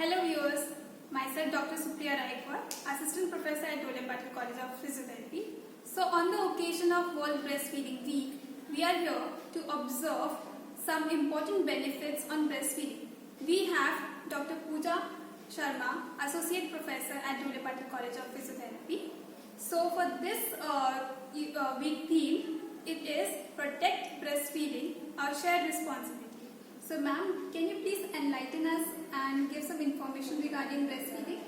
Hello viewers, myself Dr. Supriya Raikwad, Assistant Professor at Dole Patil College of Physiotherapy. So on the occasion of World Breastfeeding Week, we are here to observe some important benefits on breastfeeding. We have Dr. Pooja Sharma, Associate Professor at Dole Patil College of Physiotherapy. So for this week theme, it is Protect Breastfeeding, our shared responsibility. So ma'am, can you please enlighten us and give some information regarding breastfeeding?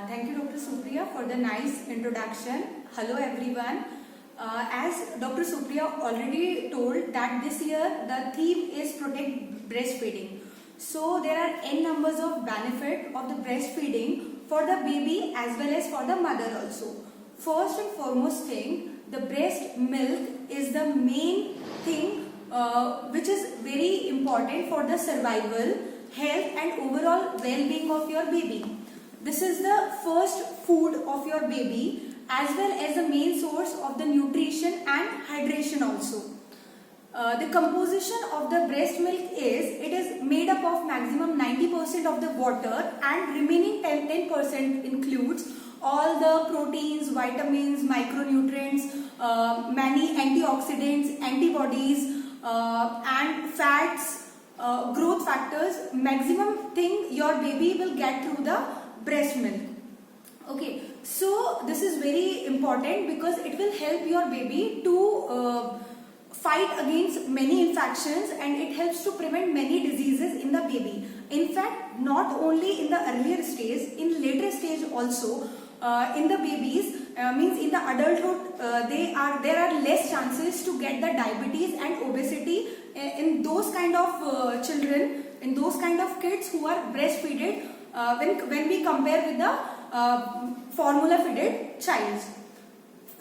Thank you, Dr. Supriya, for the nice introduction. Hello, everyone. As Dr. Supriya already told that this year the theme is Protect Breastfeeding. So there are n numbers of benefit of the breastfeeding for the baby as well as for the mother also. First and foremost thing, the breast milk is the main thing which is very important for the survival, health and overall well-being of your baby. This is the first food of your baby as well as the main source of the nutrition and hydration also. The composition of the breast milk it is made up of maximum 90% of the water and remaining 10% includes all the proteins, vitamins, micronutrients, many antioxidants, antibodies and fats, growth factors, maximum thing your baby will get through the breast milk. Okay, so this is very important because it will help your baby to fight against many infections and it helps to prevent many diseases in the baby. In fact, not only in the earlier stage, in later stage also, in the babies, means in the adulthood, there are less chances to get the diabetes and obesity in those kind of children, in those kind of kids who are breastfeeded when we compare with the formula feeded child.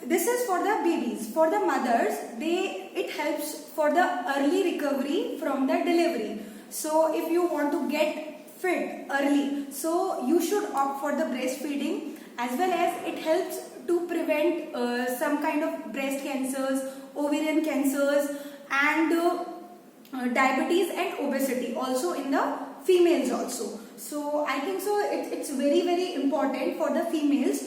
This is for the babies. For the mothers, it helps for the early recovery from the delivery. So if you want to get fit early, so you should opt for the breastfeeding, as well as it helps to prevent some kind of breast cancers, ovarian cancers and diabetes and obesity also in the females also. So I think so it's very important for the females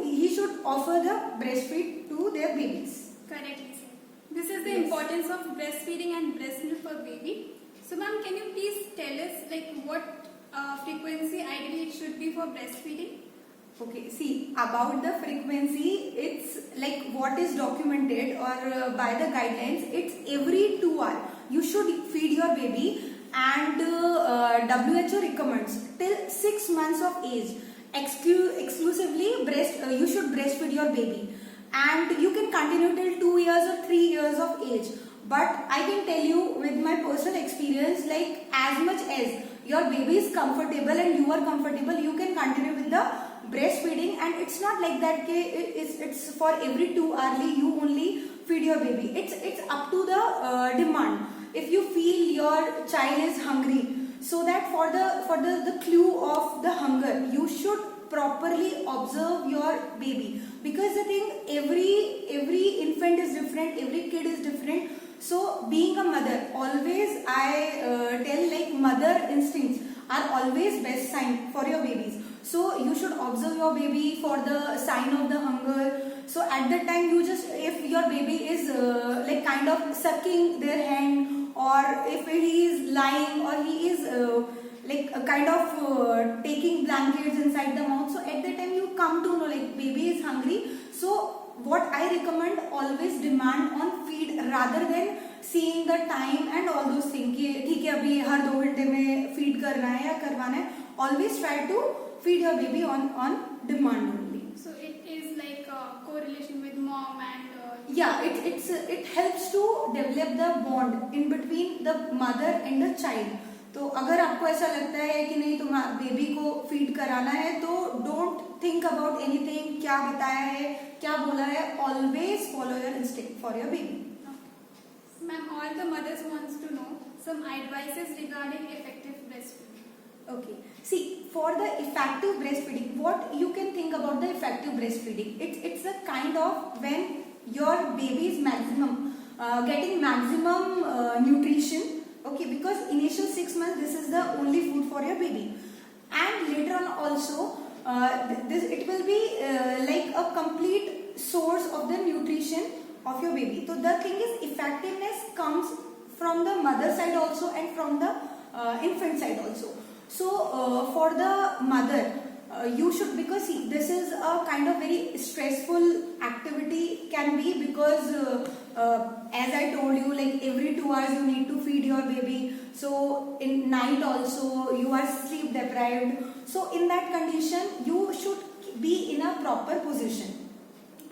he should offer the breastfeed to their babies. Correctly sir. This is the importance of breastfeeding and breast milk for baby. So ma'am, can you please tell us like what frequency ideally it should be for breastfeeding? Okay, see about the frequency, it's like what is documented or by the guidelines, it's every 2 hours. You should feed your baby and WHO recommends till 6 months of age. Exclusively you should breastfeed your baby and you can continue till 2 years or 3 years of age. But I can tell you with my personal experience, like as much as your baby is comfortable and you are comfortable, you can continue with the breastfeeding, and it's not like that it's for every 2 hours you only feed your baby. It's up to the demand. If you feel your child is hungry, so that for the clue of the hunger, you should properly observe your baby, because the thing every infant is different, every kid is different. So being a mother, always I tell like mother instincts are always best sign for your babies. So you should observe your baby for the sign of the hunger. So at that time you just, if your baby is like kind of sucking their hand, or if he is lying, or he is like a kind of taking blankets inside the mouth, so at that time you come to know like baby is hungry. So what I recommend, always demand on feed rather than seeing the time and all those things कि ठीक है अभी हर 2 घंटे में feed करना है या करवाना है. Always try to feed your baby on demand only. So it is like a correlation with mom and yeah, it helps to develop the bond in between the mother and the child. तो अगर आपको ऐसा लगता है कि नहीं तुम baby को फीड कराना है, तो डोंट थिंक अबाउट एनीथिंग, क्या बताया है, क्या बोला है, always follow your instinct for your baby. Ma'am, all the mothers wants to know some advices regarding effective breastfeeding. Okay, see, for the effective breastfeeding, what you can think about the effective breastfeeding, it's a kind of when your baby is maximum getting maximum nutrition. Okay, because initial 6 months this is the only food for your baby, and later on also this it will be like a complete source of the nutrition of your baby. So the thing is, effectiveness comes from the mother side also and from the infant side also. So for the mother, you should, because see, this is a kind of very stressful activity can be, because as I told you, like every 2 hours you need to feed your baby. So in night also you are sleep deprived. So in that condition you should be in a proper position.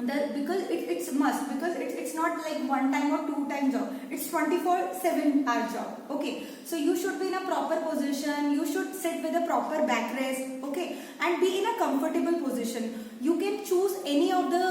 Because it's must, because it's not like 1 time or 2 time job, it's 24/7 hour job. Okay, so you should be in a proper position, you should sit with a proper backrest, okay, and be in a comfortable position. You can choose any of the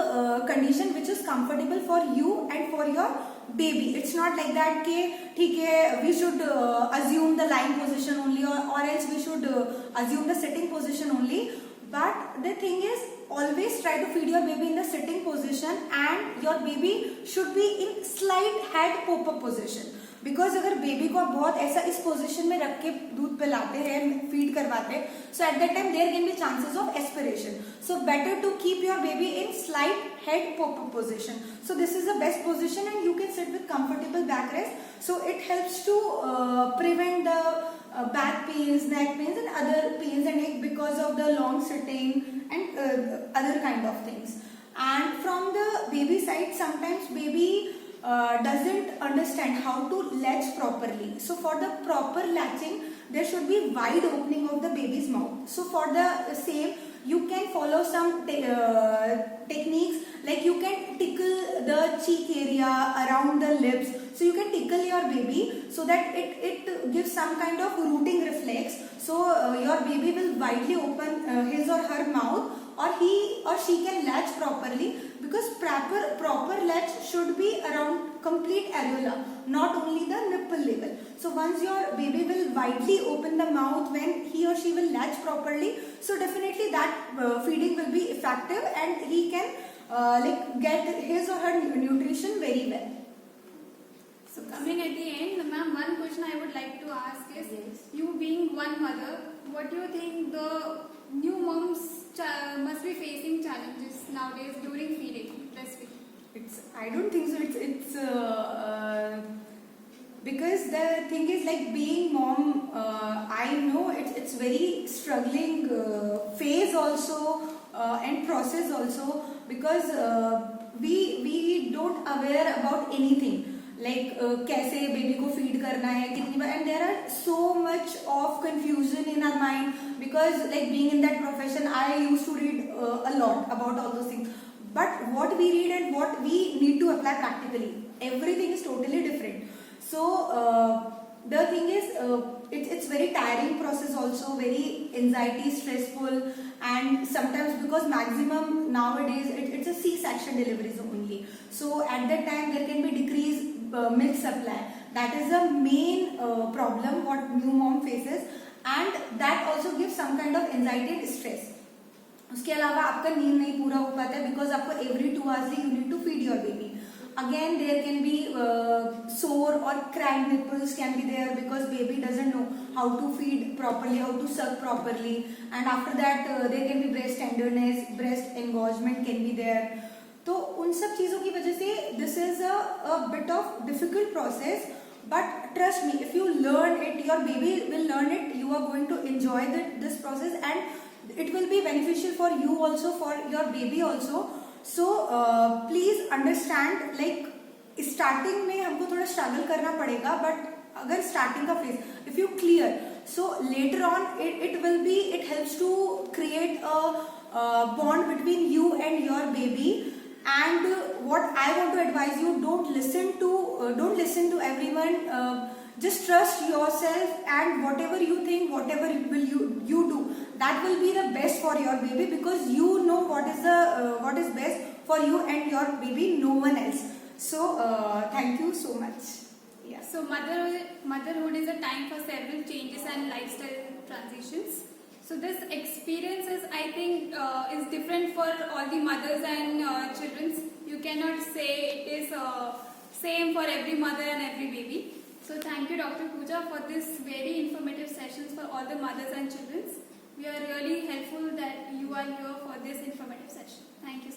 condition which is comfortable for you and for your baby. It's not like that ke theek hai, we should assume the lying position only, or else we should assume the sitting position only. But the thing is, always try to feed your baby in the sitting position, and your baby should be in slight head pop-up position. Because अगर baby को बहुत ऐसा इस position में रख के दूध पिलाते हैं, फीड करवाते हैं, so at that time there can be chances of aspiration. So better to keep your baby in slight head pop-up position. So this is the best position, and you can sit with comfortable backrest. So it helps to prevent the back pains, neck pains, and other pains and neck because of the long sitting and other kind of things. And from the baby side, sometimes baby doesn't understand how to latch properly. So for the proper latching, there should be wide opening of the baby's mouth. So for the same, you can follow some techniques, like you can tickle the cheek area around the lips. So you can tickle your baby so that it gives some kind of rooting reflex. So your baby will widely open his or her mouth, or he or she can latch properly, because proper latch should be around complete areola, not only the nipple level. So once your baby will widely open the mouth when he or she will latch properly, so definitely that feeding will be effective, and he can like get his or her nutrition very well. So coming at the end, ma'am, one question I would like to ask is, you being one mother, what do you think the new moms must be facing challenges nowadays during feeding, breastfeeding? I don't think so. It's because the thing is, like being mom, I know it's very struggling phase also and process also, because we don't aware about anything. Like कैसे baby को feed करना है, कितनी बार, and there are so much of confusion in our mind, because like being in that profession, I used to read a lot about all those things. But what we read and what we need to apply practically, everything is totally different. So the thing is, it's very tiring process also, very anxiety, stressful, and sometimes, because maximum nowadays it's a C-section deliveries only. So at that time there can be decreased milk supply. That is the main problem what new mom faces, and that also gives some kind of anxiety and stress. उसके अलावा आपका नींद नहीं पूरा हो पाता है, because आपको every 2 hours you need to feed your baby. Again, there can be sore or cracked nipples can be there, because baby doesn't know how to feed properly, how to suck properly, and after that there can be breast tenderness, breast engorgement can be there. तो उन सब चीज़ों की वजह से this is a bit of difficult process, but trust me, if you learn it, your baby will learn it, you are going to enjoy this process, and it will be beneficial for you also, for your baby also. So please understand, like starting में हमको थोड़ा struggle करना पड़ेगा, but अगर starting का phase if you clear, so later on it helps to create a bond between you and your baby. And what I want to advise you, don't listen to everyone. Just trust yourself, and whatever you think, whatever you do, that will be the best for your baby, because you know what is best for you and your baby, no one else. So thank you so much. Yeah. So motherhood is a time for several changes and lifestyle transitions. So this experience is, I think, is different for all the mothers and children. You cannot say it is same for every mother and every baby. So thank you, Dr. Pooja, for this very informative sessions for all the mothers and children. We are really helpful that you are here for this informative session. Thank you so much.